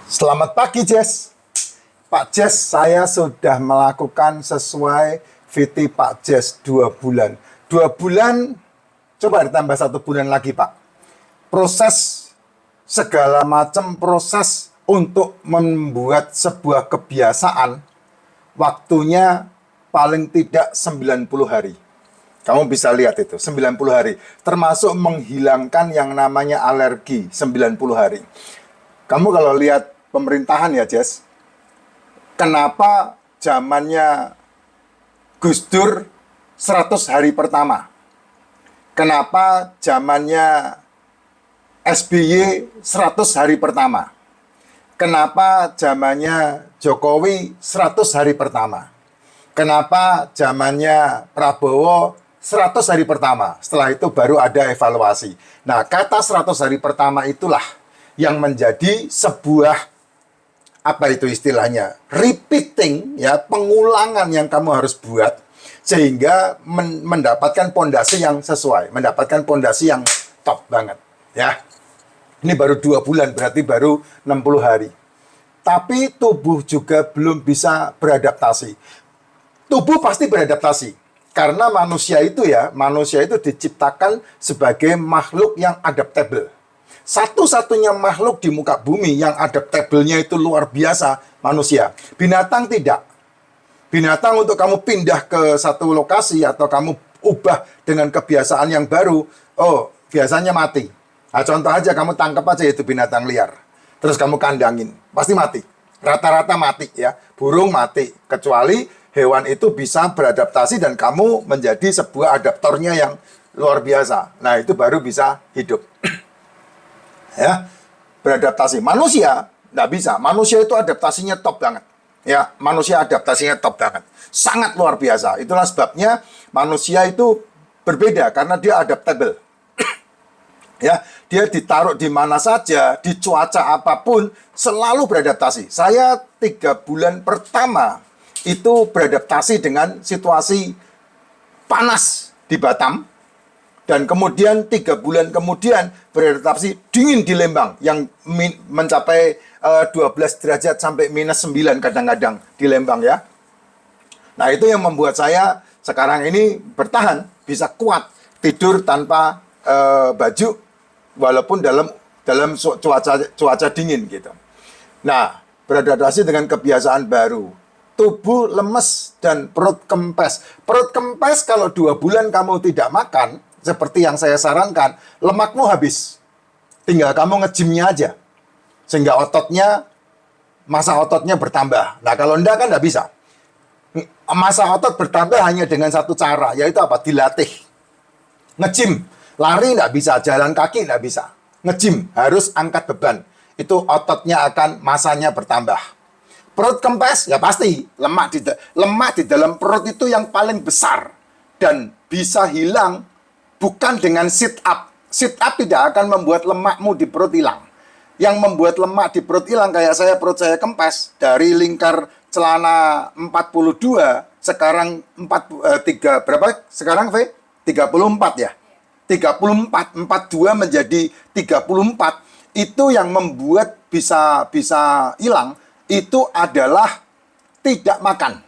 Selamat pagi, Jess. Pak Jess, saya sudah melakukan sesuai VT Pak Jess 2 bulan. 2 bulan, coba ditambah 1 bulan lagi, Pak. Proses, segala macam proses untuk membuat sebuah kebiasaan, waktunya paling tidak 90 hari. Kamu bisa lihat itu, 90 hari. Termasuk menghilangkan yang namanya alergi, 90 hari. Kamu kalau lihat pemerintahan ya, Jess, kenapa zamannya Gus Dur 100 hari pertama? Kenapa zamannya SBY 100 hari pertama? Kenapa zamannya Jokowi 100 hari pertama? Kenapa zamannya Prabowo 100 hari pertama? Setelah itu baru ada evaluasi. Nah, kata 100 hari pertama itulah yang menjadi sebuah, apa itu istilahnya, repeating, ya, pengulangan yang kamu harus buat sehingga mendapatkan pondasi yang sesuai, mendapatkan pondasi yang top banget, ya. Ini baru 2 bulan, berarti baru 60 hari. Tapi tubuh juga belum bisa beradaptasi. Tubuh pasti beradaptasi. Karena manusia itu diciptakan sebagai makhluk yang adaptable. Satu-satunya makhluk di muka bumi yang adaptable-nya itu luar biasa, manusia. Binatang tidak. Binatang untuk kamu pindah ke satu lokasi atau kamu ubah dengan kebiasaan yang baru, biasanya mati. Nah, contoh aja, kamu tangkap aja itu binatang liar. Terus kamu kandangin, pasti mati. Rata-rata mati, ya. Burung mati. Kecuali hewan itu bisa beradaptasi dan kamu menjadi sebuah adaptornya yang luar biasa. Nah, itu baru bisa hidup. Ya, beradaptasi. Manusia nggak bisa. Manusia itu adaptasinya top banget. Ya, manusia adaptasinya top banget. Sangat luar biasa. Itulah sebabnya manusia itu berbeda karena dia adaptable. Ya, dia ditaruh di mana saja, di cuaca apapun, selalu beradaptasi. Saya 3 bulan pertama itu beradaptasi dengan situasi panas di Batam, dan kemudian 3 bulan kemudian beradaptasi dingin di Lembang yang mencapai 12 derajat sampai -9 kadang-kadang di Lembang, ya. Nah, itu yang membuat saya sekarang ini bertahan, bisa kuat tidur tanpa baju walaupun dalam cuaca dingin gitu. Nah, beradaptasi dengan kebiasaan baru. Tubuh lemes dan perut kempes. Perut kempes kalau 2 bulan kamu tidak makan, seperti yang saya sarankan, lemakmu habis. Tinggal kamu nge-gym-nya aja. Sehingga masa ototnya bertambah. Nah, kalau enggak kan enggak bisa. Masa otot bertambah hanya dengan satu cara, yaitu apa? Dilatih. Nge-gym. Lari enggak bisa, jalan kaki enggak bisa. Nge-gym, harus angkat beban. Itu ototnya masanya bertambah. Perut kempes, ya pasti lemak di dalam perut itu yang paling besar dan bisa hilang bukan dengan sit up. Sit up tidak akan membuat lemakmu di perut hilang. Yang membuat lemak di perut hilang, kayak perut saya kempes dari lingkar celana 42 sekarang 3 berapa? Sekarang 34, ya. 34, 42 menjadi 34, itu yang membuat bisa hilang. Itu adalah tidak makan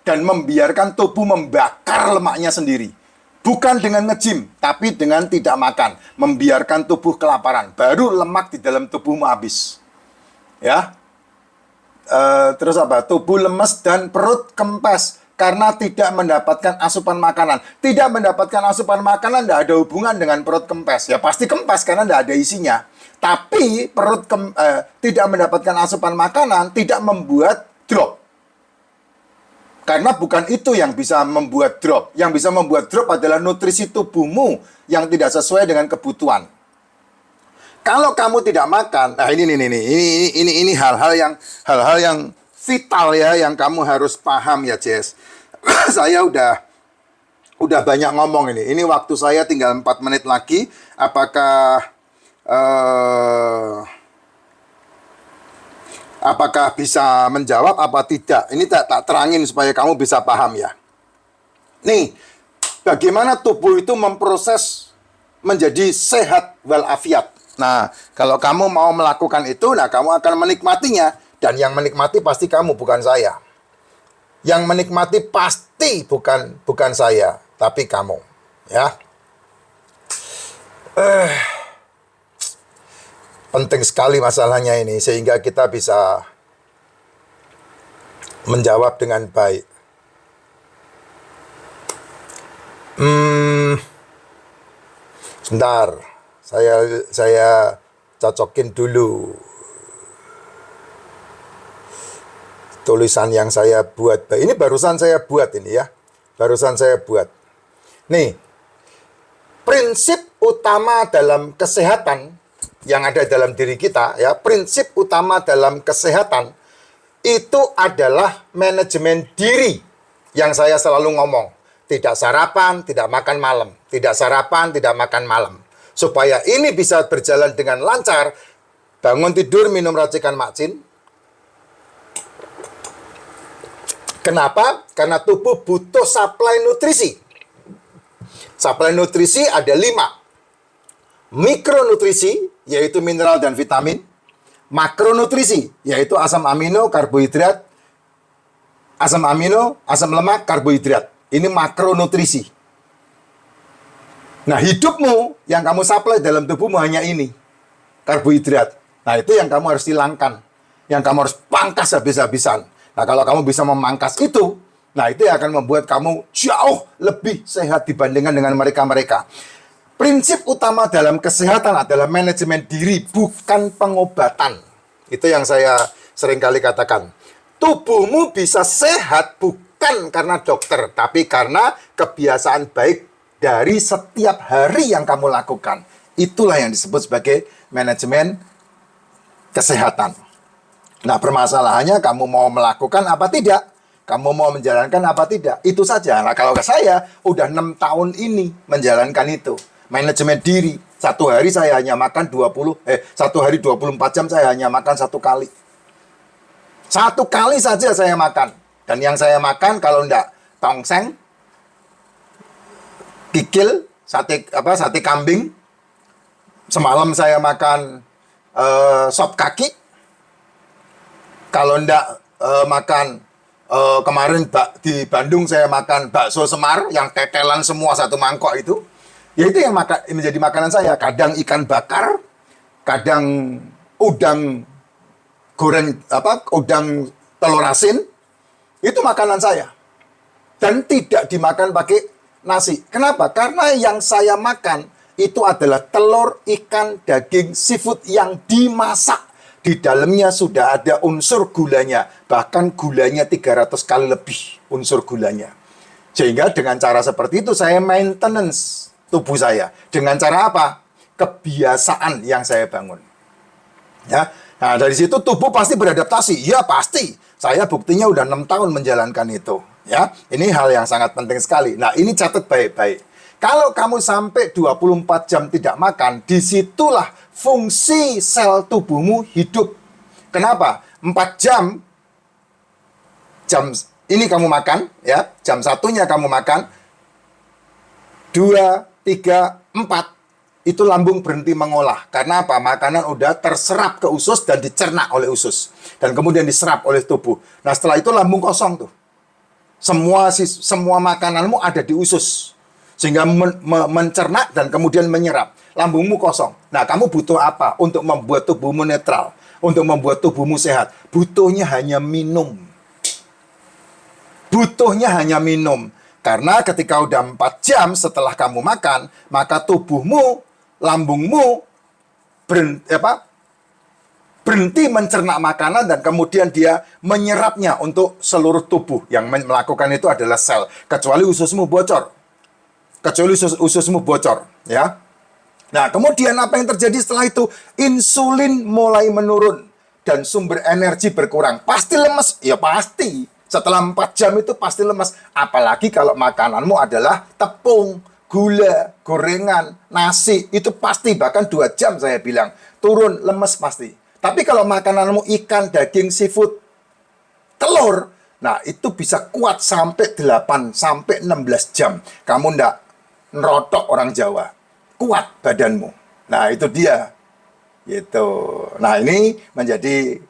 dan membiarkan tubuh membakar lemaknya sendiri. Bukan dengan nge-gym, tapi dengan tidak makan, membiarkan tubuh kelaparan. Baru lemak di dalam tubuhmu habis. Ya. Terus apa? Tubuh lemes dan perut kempes karena tidak mendapatkan asupan makanan. Tidak mendapatkan asupan makanan tidak ada hubungan dengan perut kempes. Ya pasti kempes karena tidak ada isinya. Tapi tidak mendapatkan asupan makanan tidak membuat drop. Karena bukan itu yang bisa membuat drop. Yang bisa membuat drop adalah nutrisi tubuhmu yang tidak sesuai dengan kebutuhan. Kalau kamu tidak makan, nah ini hal-hal yang vital, ya, yang kamu harus paham, ya, Jess. Saya udah banyak ngomong ini. Ini waktu saya tinggal 4 menit lagi. Apakah bisa menjawab apa tidak? Ini tak terangin supaya kamu bisa paham, ya. Nih, bagaimana tubuh itu memproses menjadi sehat walafiat. Nah, kalau kamu mau melakukan itu, nah kamu akan menikmatinya. Dan yang menikmati pasti kamu, bukan saya. Yang menikmati pasti bukan saya, tapi kamu. Ya. Penting sekali masalahnya ini, sehingga kita bisa menjawab dengan baik. Sebentar, saya cocokin dulu tulisan yang saya buat. Ini barusan saya buat ini ya. Barusan saya buat. Nih, prinsip utama dalam kesehatan yang ada dalam diri kita ya, prinsip utama dalam kesehatan itu adalah manajemen diri yang saya selalu ngomong. Tidak sarapan, tidak makan malam. Tidak sarapan, tidak makan malam. Supaya ini bisa berjalan dengan lancar, bangun tidur minum racikan makcin. Kenapa? Karena tubuh butuh suplai nutrisi. Suplai nutrisi ada 5. Mikronutrisi, yaitu mineral dan vitamin. Makronutrisi, yaitu asam amino, karbohidrat. Asam amino, asam lemak, karbohidrat. Ini makronutrisi. Nah, hidupmu yang kamu suplai dalam tubuhmu hanya ini. Karbohidrat. Nah, itu yang kamu harus hilangkan. Yang kamu harus pangkas habis-habisan. Nah, kalau kamu bisa memangkas itu, nah itu yang akan membuat kamu jauh lebih sehat dibandingkan dengan mereka-mereka. Prinsip utama dalam kesehatan adalah manajemen diri, bukan pengobatan. Itu yang saya seringkali katakan. Tubuhmu bisa sehat bukan karena dokter, tapi karena kebiasaan baik dari setiap hari yang kamu lakukan. Itulah yang disebut sebagai manajemen kesehatan. Nah, permasalahannya kamu mau melakukan apa tidak? Kamu mau menjalankan apa tidak? Itu saja. Nah, kalau ke saya, udah 6 tahun ini menjalankan itu. Manajemen diri. Satu hari saya hanya makan 24 jam saya hanya makan 1 kali. 1 kali saja saya makan. Dan yang saya makan kalau enggak tongseng, kikil, sate kambing. Semalam saya makan sop kaki. Kalau enggak makan kemarin di Bandung saya makan bakso Semar yang tetelan semua 1 mangkok itu. Ya itu yang menjadi makanan saya. Kadang ikan bakar, kadang udang goreng udang telur asin. Itu makanan saya. Dan tidak dimakan pakai nasi. Kenapa? Karena yang saya makan itu adalah telur, ikan, daging, seafood yang dimasak. Di dalamnya sudah ada unsur gulanya. Bahkan gulanya 300 kali lebih unsur gulanya. Sehingga dengan cara seperti itu saya maintenance tubuh saya. Dengan cara apa? Kebiasaan yang saya bangun. Ya. Nah, dari situ tubuh pasti beradaptasi. Ya, pasti. Saya buktinya udah 6 tahun menjalankan itu. Ya, ini hal yang sangat penting sekali. Nah, ini catat baik-baik. Kalau kamu sampai 24 jam tidak makan, disitulah fungsi sel tubuhmu hidup. Kenapa? 4 jam ini kamu makan, ya, jam 1-nya kamu makan, 2, 3, 4, itu lambung berhenti mengolah. Karena apa? Makanan udah terserap ke usus dan dicerna oleh usus. Dan kemudian diserap oleh tubuh. Nah, setelah itu lambung kosong tuh. Semua makananmu ada di usus. Sehingga mencerna dan kemudian menyerap. Lambungmu kosong. Nah, kamu butuh apa untuk membuat tubuhmu netral? Untuk membuat tubuhmu sehat? Butuhnya hanya minum. Butuhnya hanya minum. Karena ketika udah 4 jam setelah kamu makan, maka tubuhmu, lambungmu berhenti mencerna makanan dan kemudian dia menyerapnya untuk seluruh tubuh. Yang melakukan itu adalah sel. Kecuali ususmu bocor. Ya. Nah, kemudian apa yang terjadi setelah itu? Insulin mulai menurun dan sumber energi berkurang. Pasti lemes? Ya pasti. Setelah 4 jam itu pasti lemes. Apalagi kalau makananmu adalah tepung, gula, gorengan, nasi. Itu pasti, bahkan 2 jam saya bilang. Turun, lemes pasti. Tapi kalau makananmu ikan, daging, seafood, telur, nah itu bisa kuat sampai 8, sampai 16 jam. Kamu ndak nerotok orang Jawa. Kuat badanmu. Nah itu dia. Gitu. Nah, ini menjadi